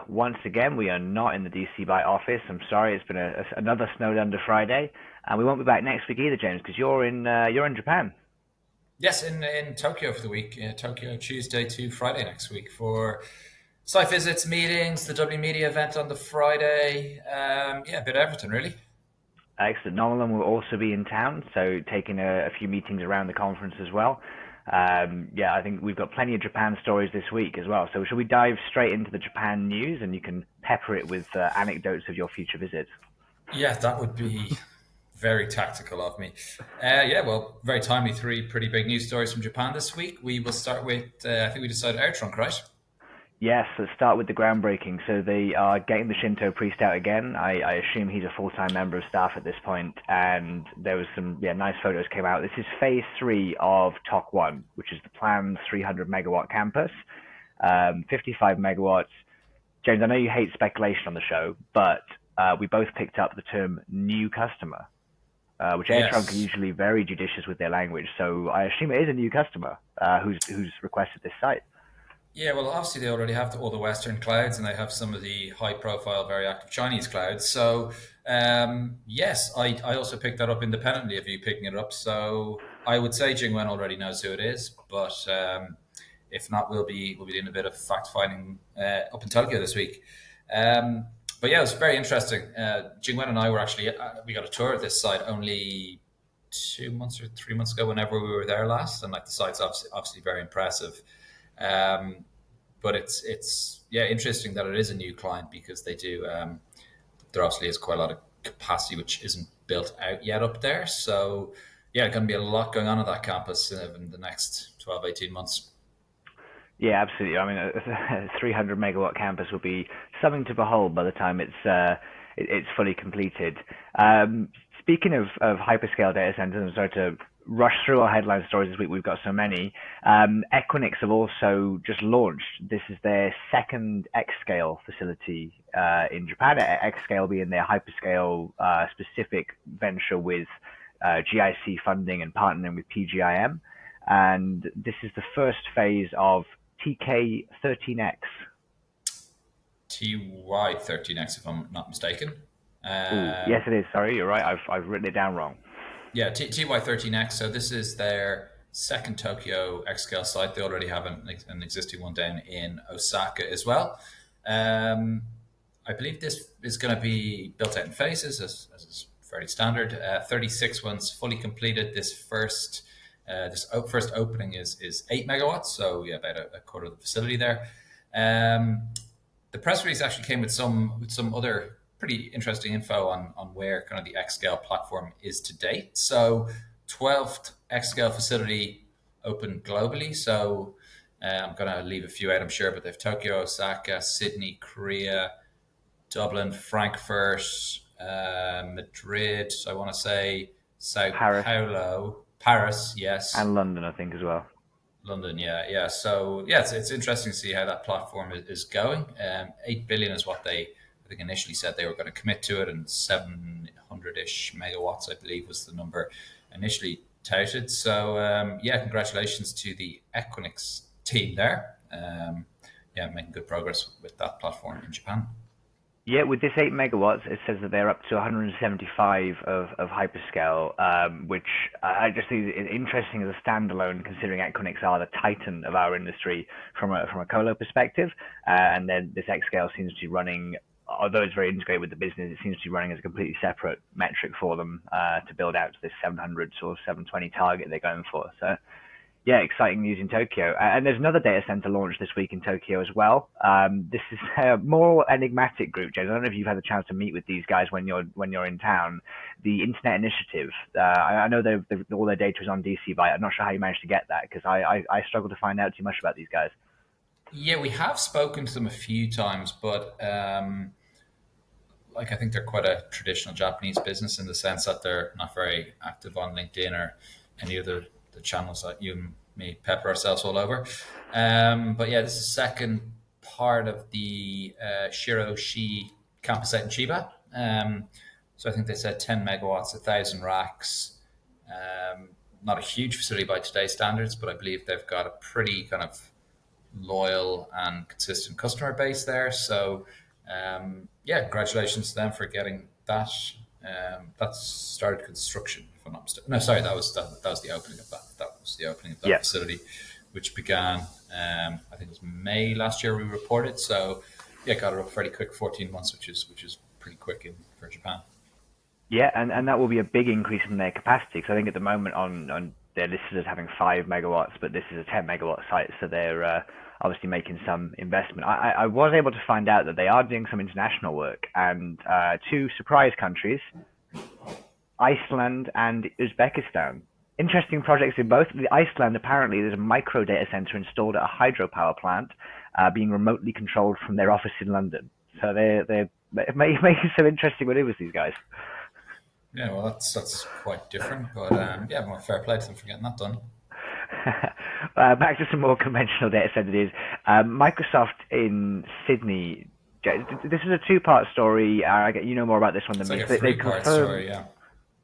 Once again, we are not in the DC Byte office. I'm sorry, it's been another snowed under Friday, and we won't be back next week either, James, because you're in Japan. Yes, in Tokyo for the week. Tokyo Tuesday to Friday next week for site visits, meetings, the Telemedia event on the Friday. Yeah, a bit of everything really. Excellent. Nolan will also be in town, so taking a few meetings around the conference as well. Yeah, I think we've got plenty of Japan stories this week as well. So shall we dive straight into the Japan news, and you can pepper it with anecdotes of your future visits? Yeah, that would be very tactical of me. Yeah, well, very timely. Three pretty big news stories from Japan this week. We will start with, I think we decided AirTrunk, right? Yes, let's start with the groundbreaking. So they are getting the Shinto priest out again. I assume he's a full-time member of staff at this point, and there was some nice photos came out. This is phase three of TOC 1, which is the planned 300 megawatt campus, 55 megawatts. James, I know you hate speculation on the show, but we both picked up the term new customer, which AirTrunk are Yes. usually very judicious with their language. So I assume it is a new customer who's requested this site. Yeah, well, obviously they already have all the Western clouds, and they have some of the high-profile, very active Chinese clouds. So, yes, I also picked that up independently of you picking it up. So I would say Jingwen already knows who it is, but if not, we'll be doing a bit of fact finding up in Tokyo this week. But yeah, it was very interesting. Jingwen and I were actually we got a tour of this site only 2 months or 3 months ago, whenever we were there last, and like the site's obviously very impressive. Um, but it's yeah interesting that it is a new client because they do there obviously is quite a lot of capacity which isn't built out yet up there. So yeah, going to be a lot going on at that campus in the next 12-18 months. Yeah, absolutely. I mean, a 300 megawatt campus will be something to behold by the time it's fully completed. Speaking of hyperscale data centers, I'm sorry to rush through our headline stories this week. We've got so many. Equinix have also just launched. This is their second xScale facility in Japan. xScale being their hyperscale specific venture with GIC funding and partnering with PGIM. And this is the first phase of TK13X. TY13X, if I'm not mistaken. Oh, yes, Um, it is. Sorry, you're right. I've written it down wrong. yeah, TY13X. So this is their second Tokyo xScale site. They already have an existing one down in Osaka as well. Um, I believe this is going to be built out in phases, as is fairly standard. 36 ones fully completed. This first opening is 8 megawatts, so yeah, about a quarter of the facility there. Um, the press release actually came with some other pretty interesting info on where kind of the xScale platform is to date. So 12th xScale facility open globally. So I'm going to leave a few out, I'm sure, but they've Tokyo, Osaka, Sydney, Korea, Dublin, Frankfurt, Madrid. I want to say Sao Paris Paulo, Paris. Yes, and London, I think, as well. London. Yeah, yeah. So yeah, it's interesting to see how that platform is going. 8 billion is what they I think initially said they were going to commit to it, and 700-ish megawatts, I believe, was the number initially touted. So yeah, congratulations to the Equinix team there. Yeah, making good progress with that platform in Japan. Yeah, with this 8 megawatts, it says that they're up to 175 of hyperscale, which I just think is interesting as a standalone, considering Equinix are the titan of our industry from a colo perspective. And then this xScale seems to be running, although it's very integrated with the business, it seems to be running as a completely separate metric for them to build out to this 700 or 720 target they're going for. So yeah, exciting news in Tokyo. And there's another data center launch this week in Tokyo as well. This is a more enigmatic group, James. I don't know if you've had the chance to meet with these guys when you're in town. The Internet Initiative. I know all their data is on DC Byte. I'm not sure how you managed to get that because I struggle to find out too much about these guys. Yeah, we have spoken to them a few times, but like I think they're quite a traditional Japanese business in the sense that they're not very active on LinkedIn or any of the channels that you and me pepper ourselves all over. But yeah, this is the second part of the Shiro-Shi campus out in Chiba. So I think they said 10 megawatts, 1,000 racks. Not a huge facility by today's standards, but I believe they've got a pretty kind of loyal and consistent customer base there. So, yeah, congratulations to them for getting that. That started construction, if I'm not mistaken. No, sorry, that was the opening of that. That was the opening of that Yeah. facility, which began, I think it was May last year. We reported. So, yeah, got it up fairly quick, 14 months, which is pretty quick for Japan. Yeah, and that will be a big increase in their capacity because I think at the moment on they're listed as having 5 megawatts, but this is a 10 megawatt site, so they're obviously making some investment. I was able to find out that they are doing some international work, and two surprise countries, Iceland and Uzbekistan. Interesting projects in both. The Iceland, apparently there's a micro data center installed at a hydropower plant, being remotely controlled from their office in London. So they're making some interesting maneuvers, these guys. Yeah, well, that's quite different, but yeah, more fair play to them for getting that done. Back to some more conventional data centers. Microsoft in Sydney. This is a two-part story. You know more about this one than It's like me. a They three-part confirmed. story, yeah.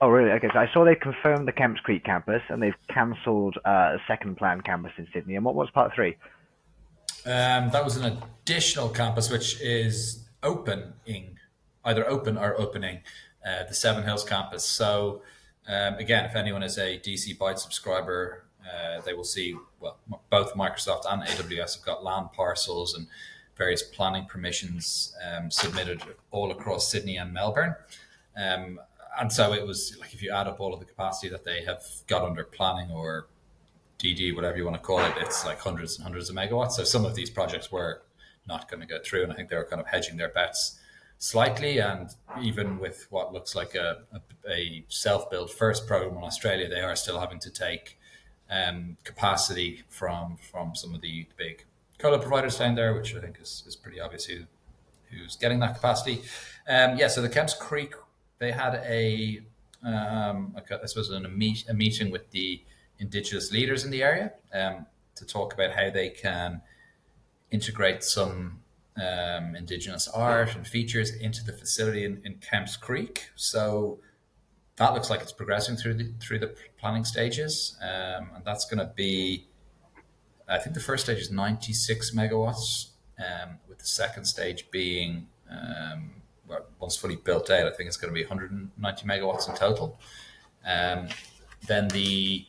Oh, really? Okay, so I saw they confirmed the Kemps Creek campus, and they've cancelled a second planned campus in Sydney. And what was part three? That was an additional campus which is opening, either open or opening, the Seven Hills campus. So, again, if anyone is a DC Byte subscriber, they will see, well, both Microsoft and AWS have got land parcels and various planning permissions submitted all across Sydney and Melbourne. Um, and so it was like, if you add up all of the capacity that they have got under planning or DD, whatever you want to call it, it's like hundreds and hundreds of megawatts. So some of these projects were not going to go through, and I think they were kind of hedging their bets slightly. And even with what looks like a self-build first program in Australia, they are still having to take capacity from some of the big colo providers down there, which I think is pretty obvious who's getting that capacity. Yeah, so the Kemps Creek, they had I suppose a meeting with the Indigenous leaders in the area to talk about how they can integrate some Indigenous art and features into the facility in Kemps Creek. So that looks like it's progressing through the planning stages, and that's going to be. I think the first stage is 96 megawatts, with the second stage being, well, once fully built out, I think it's going to be 190 megawatts in total. Um, then the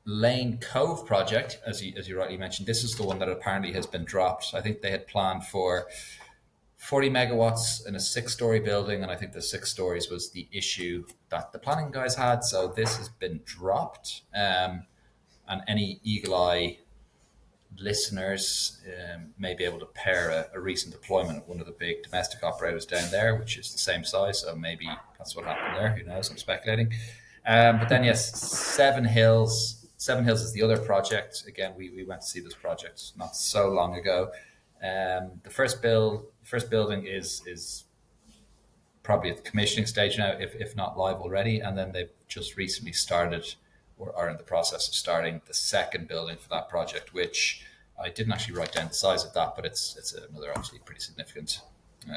Lane Cove project, as you rightly mentioned, this is the one that apparently has been dropped. I think they had planned for 40 megawatts in a six-story building, and I think the 6 stories was the issue that the planning guys had. So this has been dropped, and any eagle eye listeners may be able to pair a recent deployment of one of the big domestic operators down there, which is the same size. So maybe that's what happened there. Who knows? I'm speculating. But then, yes, Seven Hills. Seven Hills is the other project. Again, we went to see this project not so long ago. The first building is probably at the commissioning stage now, if not live already. And then they've just recently started, or are in the process of starting, the second building for that project, which I didn't actually write down the size of that, but it's another obviously pretty significant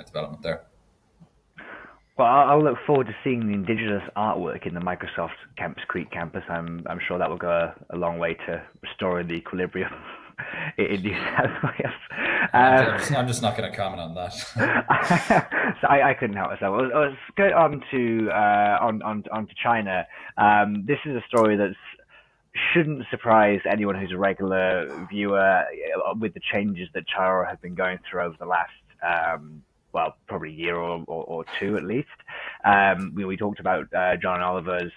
development there. Well, I'll look forward to seeing the indigenous artwork in the Microsoft Kemps Creek campus. I'm sure that will go a long way to restoring the equilibrium in New South Wales. I'm just not going to comment on that. So I couldn't help myself. Let's go on to on to China. This is a story that shouldn't surprise anyone who's a regular viewer, with the changes that Chayora have been going through over the last well, probably a year or two at least. We talked about John Oliver's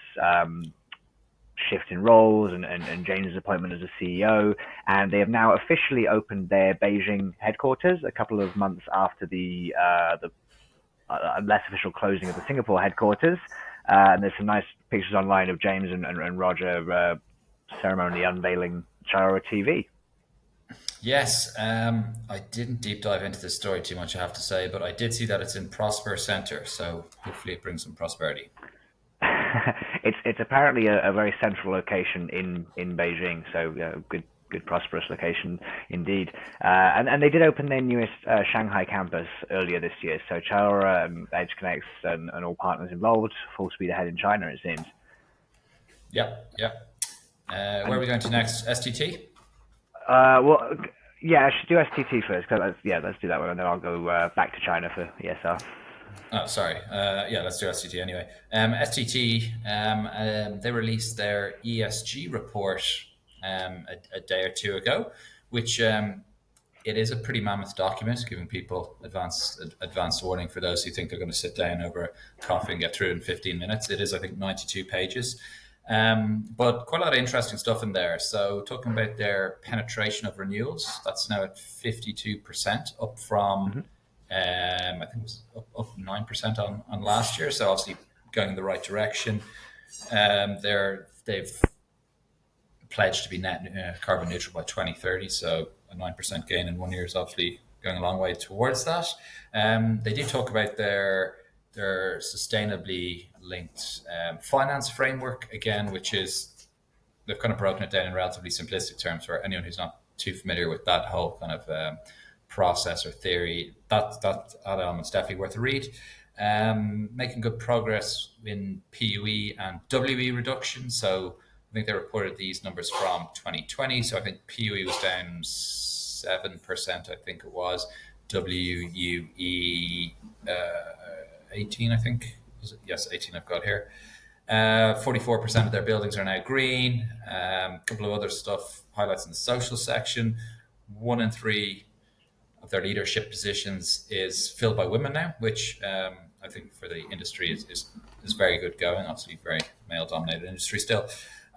shift in roles and James's appointment as a CEO, and they have now officially opened their Beijing headquarters a couple of months after the less official closing of the Singapore headquarters. And there's some nice pictures online of James and Roger ceremonially unveiling Chayora TV. Yes, I didn't deep dive into this story too much, I have to say, but I did see that it's in Prosper Center, so hopefully it brings some prosperity. It's apparently a very central location in Beijing, so good prosperous location indeed. And they did open their newest Shanghai campus earlier this year. So Chayora and EdgeConneX and all partners involved, full speed ahead in China, it seems. Yeah, yeah. Where are we going to next? STT? Well, Yeah, I should do STT first. Cause let's do that one, and then I'll go back to China for ESR. Oh, sorry. Yeah, let's do STT anyway. STT, they released their ESG report a day or two ago, which it is a pretty mammoth document, giving people advanced warning for those who think they're going to sit down over a coffee and get through it in 15 minutes. It is, I think, 92 pages. But quite a lot of interesting stuff in there. So talking about their penetration of renewals, that's now at 52%, up from I think it was up 9% on last year. So obviously going in the right direction. They've pledged to be net carbon neutral by 2030. So a 9% gain in 1 year is obviously going a long way towards that. They do talk about their sustainably linked finance framework again, which is, they've kind of broken it down in relatively simplistic terms for anyone who's not too familiar with that whole kind of process or theory. That element's definitely worth a read. Making good progress in PUE and WE reduction. So I think they reported these numbers from 2020. So I think PUE was down 7%, I think it was. WUE 18, I think. Yes, 18 I've got here. 44% of their buildings are now green. A couple of other stuff, highlights in the social section. 1 in 3 of their leadership positions is filled by women now, which I think for the industry is very good going. Obviously, very male-dominated industry still.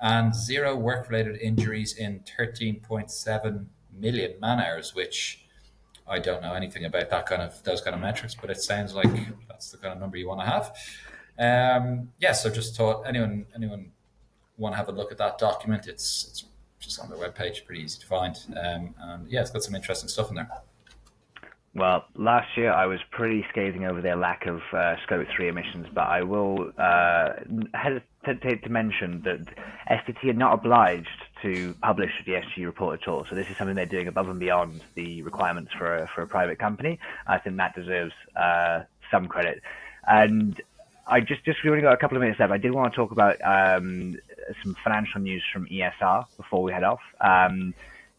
And 0 work-related injuries in 13.7 million man-hours, which I don't know anything about those kind of metrics, but it sounds like that's the kind of number you want to have. So just thought anyone want to have a look at that document? It's just on their webpage, pretty easy to find. And it's got some interesting stuff in there. Well, last year I was pretty scathing over their lack of Scope 3 emissions, but I will hesitate to mention that STT are not obliged to publish the ESG report at all. So this is something they're doing above and beyond the requirements for a private company. I think that deserves some credit. And we've only got a couple of minutes left. I did want to talk about some financial news from ESR before we head off.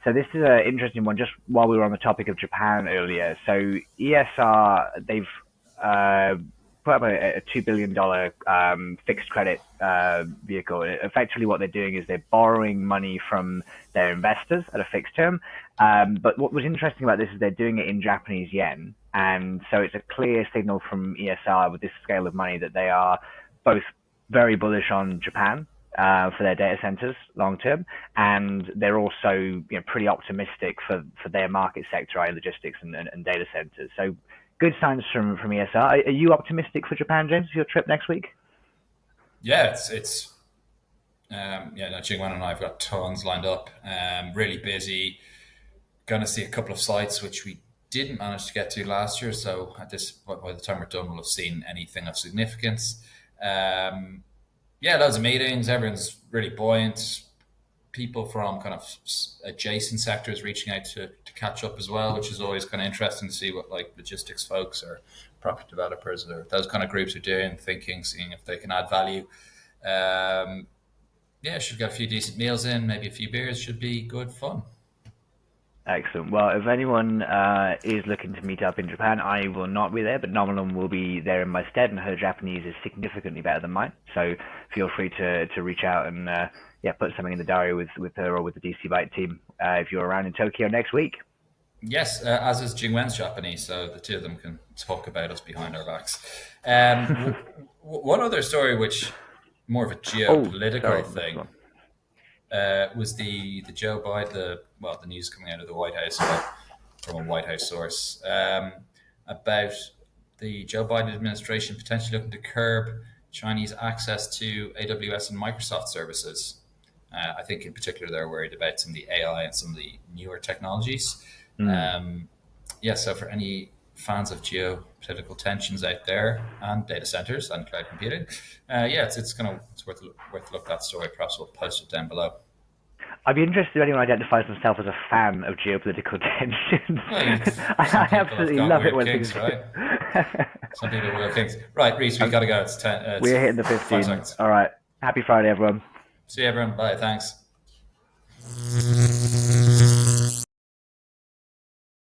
So this is an interesting one, just while we were on the topic of Japan earlier. So ESR, they've put up a $2 billion fixed credit vehicle. Effectively what they're doing is they're borrowing money from their investors at a fixed term. But what was interesting about this is they're doing it in Japanese yen. And so it's a clear signal from ESR with this scale of money that they are both very bullish on Japan for their data centers long term, and they're also pretty optimistic for their market sector, i.e. logistics and data centers. So good signs from ESR. Are you optimistic for Japan, James, for your trip next week? Yeah, it's Jingwen and I have got tons lined up. Really busy. Going to see a couple of sites which we didn't manage to get to last year. So by the time we're done, we'll have seen anything of significance. Loads of meetings. Everyone's really buoyant. People from kind of adjacent sectors reaching out to catch up as well, which is always kind of interesting to see what like logistics folks or property developers or those kind of groups are doing, thinking, seeing if they can add value. Should get a few decent meals in, maybe a few beers. Should be good fun. Excellent. Well, if anyone is looking to meet up in Japan, I will not be there, but Nominal will be there in my stead, and her Japanese is significantly better than mine. So feel free to reach out and put something in the diary with her or with the DC Byte team if you're around in Tokyo next week. Yes, as is Jingwen's Japanese, so the two of them can talk about us behind our backs. One other story, which more of a geopolitical thing, was the Joe Biden, the news coming out of the White House from a White House source about the Joe Biden administration potentially looking to curb Chinese access to AWS and Microsoft services. I think in particular they're worried about some of the AI and some of the newer technologies. So for any fans of geopolitical tensions out there and data centers and cloud computing, it's worth a look at that story. Perhaps we'll post it down below. I'd be interested if anyone identifies themselves as a fan of geopolitical tensions. I absolutely love it when things right? Some people will think. Right, Rhys, we've got to go. It's 10. We're hitting the 15. All right. Happy Friday, everyone. See you, everyone. Bye. Thanks.